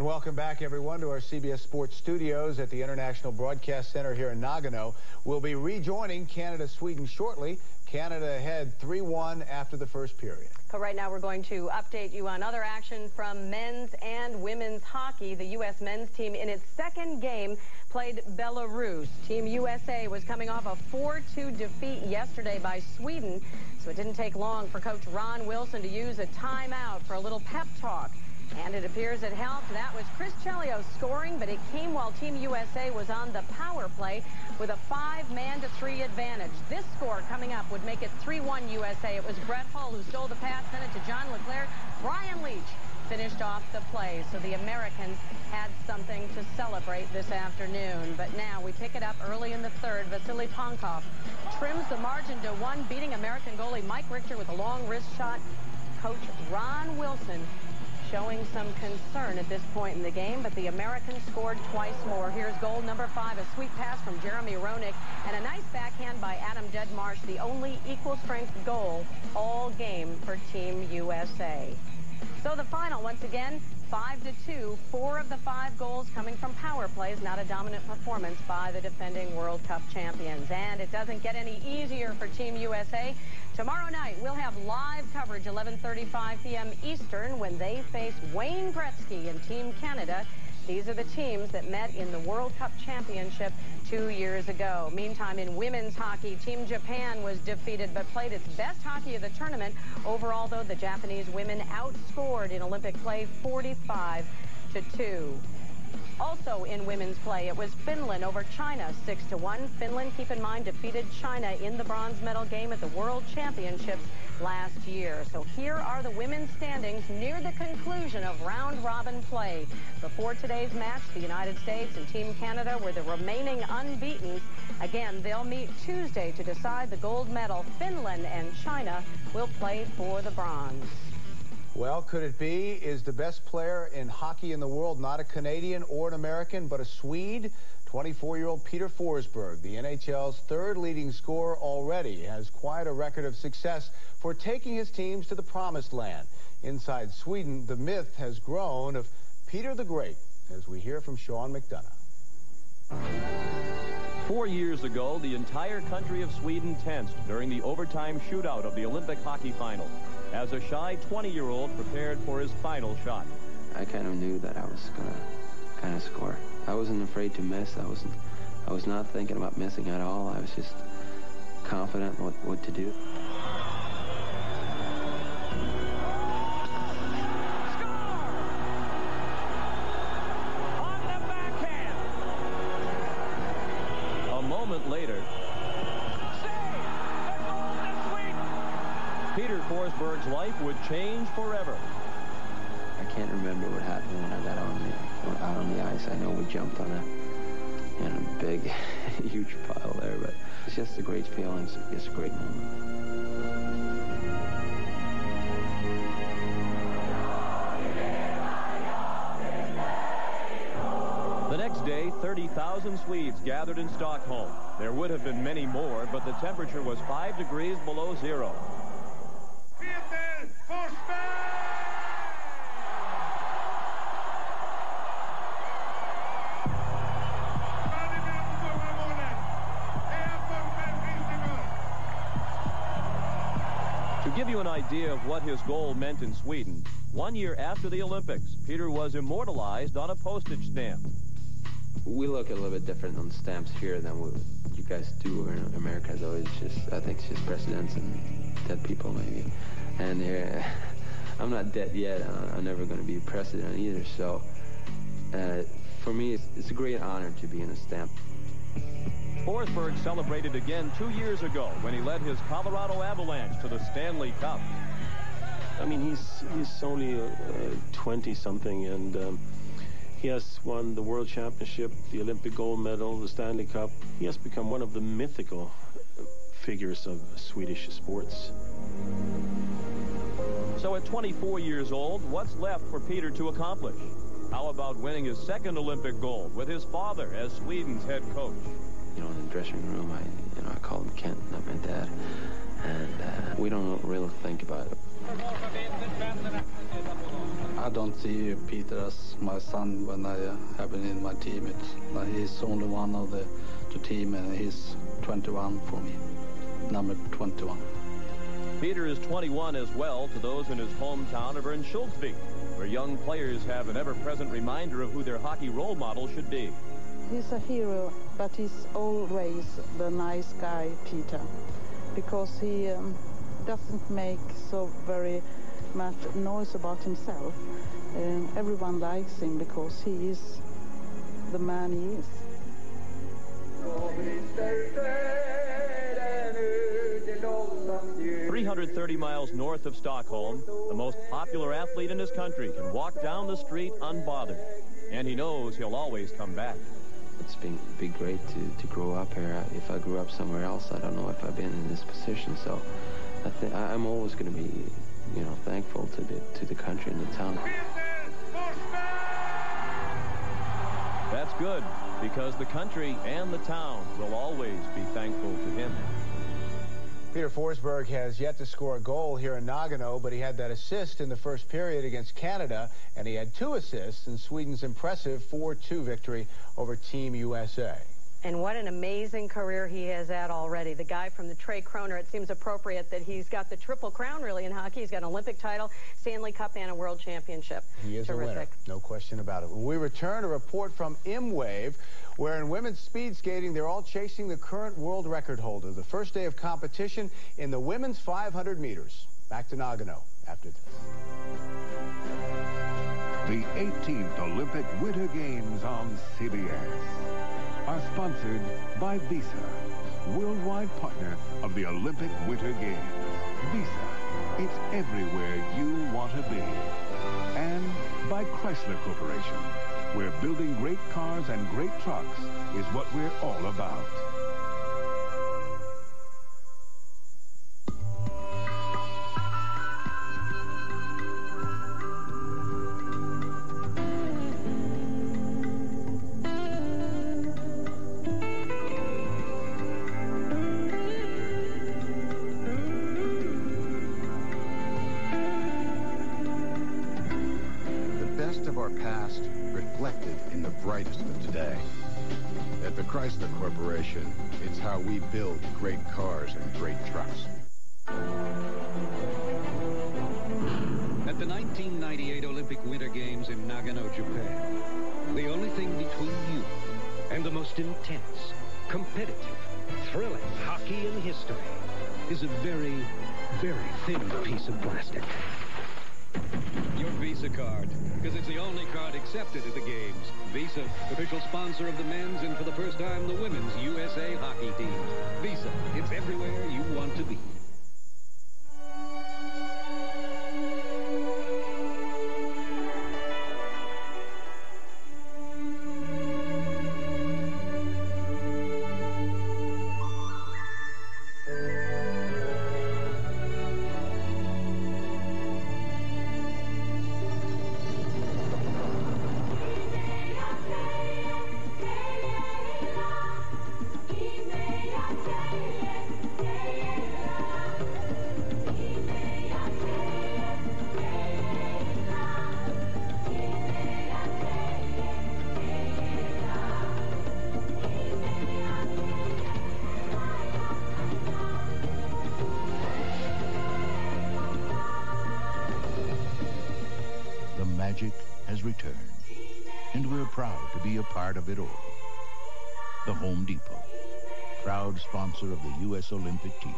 welcome back, everyone, to our CBS Sports studios at the International Broadcast Center here in Nagano. We'll be rejoining Canada-Sweden shortly. Canada ahead 3-1 after the first period. But right now we're going to update you on other action from men's and women's hockey. The U.S. men's team in its second game played Belarus. Team USA was coming off a 4-2 defeat yesterday by Sweden, so it didn't take long for Coach Ron Wilson to use a timeout for a little pep talk. And it appears it helped. That was Chris Chelios scoring, but it came while Team USA was on the power play with a 5-man-to-3 advantage. This score coming up would make it 3-1 USA. It was Brett Hull who stole the pass, sent it to John Leclerc. Brian Leach finished off the play, so the Americans had something to celebrate this afternoon. But now we pick it up early in the third. Vasily Pankov trims the margin to 1, beating American goalie Mike Richter with a long wrist shot. Coach Ron Wilson showing some concern at this point in the game, but the Americans scored twice more. Here's goal number 5, a sweet pass from Jeremy Roenick, and a nice backhand by Adam Deadmarsh, the only equal-strength goal all game for Team USA. So the final, once again, 5-2, 4 of the 5 goals coming from power plays, not a dominant performance by the defending World Cup champions. And it doesn't get any easier for Team USA. Tomorrow night, we'll have live coverage, 11:35 p.m. Eastern, when they face Wayne Gretzky and Team Canada. These are the teams that met in the World Cup Championship 2 years ago. Meantime, in women's hockey, Team Japan was defeated but played its best hockey of the tournament. Overall, though, the Japanese women outscored in Olympic play 45-2. Also in women's play, it was Finland over China, 6-1. Finland, keep in mind, defeated China in the bronze medal game at the World Championships last year. So here are the women's standings near the conclusion of round-robin play. Before today's match, the United States and Team Canada were the remaining unbeaten. Again, they'll meet Tuesday to decide the gold medal. Finland and China will play for the bronze. Well, could it be? Is the best player in hockey in the world not a Canadian or an American, but a Swede? 24-year-old Peter Forsberg, the NHL's third leading scorer already, has quite a record of success for taking his teams to the promised land. Inside Sweden, the myth has grown of Peter the Great, as we hear from Sean McDonough. 4 years ago, the entire country of Sweden tensed during the overtime shootout of the Olympic hockey final, as a shy 20-year-old prepared for his final shot. I kind of knew that I was going to kind of score. I wasn't afraid to miss. I was not thinking about missing at all. I was just confident what to do. Later, Peter Forsberg's life would change forever. I can't remember what happened when I got out on the ice. I know we jumped on a big, huge pile there, but it's just a great feeling. It's a great moment. The next day, 30,000 Swedes gathered in Stockholm. There would have been many more, but the temperature was 5 degrees below zero. Peter Forsberg! To give you an idea of what his goal meant in Sweden, 1 year after the Olympics, Peter was immortalized on a postage stamp. We look a little bit different on stamps here than what you guys do over in America, though. It's just, I think it's just presidents and dead people, maybe. And here, I'm not dead yet. I'm never going to be president either. So for me, it's a great honor to be in a stamp. Forsberg celebrated again 2 years ago when he led his Colorado Avalanche to the Stanley Cup. I mean, he's only 20-something, and he has won the World Championship, the Olympic gold medal, the Stanley Cup. He has become one of the mythical figures of Swedish sports. So at 24 years old, what's left for Peter to accomplish? How about winning his second Olympic gold with his father as Sweden's head coach? You know, in the dressing room, I call him Kent, not my dad. and we don't really think about it. I don't see Peter as my son when I have him in my team. He's only one of the team, and he's 21 for me, number 21. Peter is 21 as well to those in his hometown of Örnsköldsvik, where young players have an ever-present reminder of who their hockey role model should be. He's a hero, but he's always the nice guy, Peter, because he doesn't make so very much noise about himself. Everyone likes him because he is the man he is. 330 miles north of Stockholm, the most popular athlete in his country can walk down the street unbothered, and he knows he'll always come back. It's been great to grow up here. If I grew up somewhere else, I don't know if I've been in this position. So I'm always going to be, you know, thankful to the country and the town. That's good, because the country and the town will always be thankful to him. Peter Forsberg has yet to score a goal here in Nagano, but he had that assist in the first period against Canada, and he had 2 assists in Sweden's impressive 4-2 victory over Team USA. And what an amazing career he has had already. The guy from the Trey Kroner, it seems appropriate that he's got the triple crown, really, in hockey. He's got an Olympic title, Stanley Cup, and a World Championship. He is terrific. A winner, no question about it. When we return, a report from IMWAVE, where in women's speed skating, they're all chasing the current world record holder. The first day of competition in the women's 500 meters. Back to Nagano after this. The 18th Olympic Winter Games on CBS are sponsored by Visa, worldwide partner of the Olympic Winter Games. Visa, it's everywhere you want to be. And by Chrysler Corporation, where building great cars and great trucks is what we're all about. Past reflected in the brightest of today. At the Chrysler Corporation, it's how we build great cars and great trucks. At the 1998 Olympic Winter Games in Nagano, Japan, the only thing between you and the most intense, competitive, thrilling hockey in history is a very, very thin piece of plastic. Your Visa card, because it's the only card accepted at the games. Visa, official sponsor of the men's and for the first time the women's USA hockey team. Visa, it's everywhere you want to be. Magic has returned, and we're proud to be a part of it all. The Home Depot, proud sponsor of the U.S. Olympic team.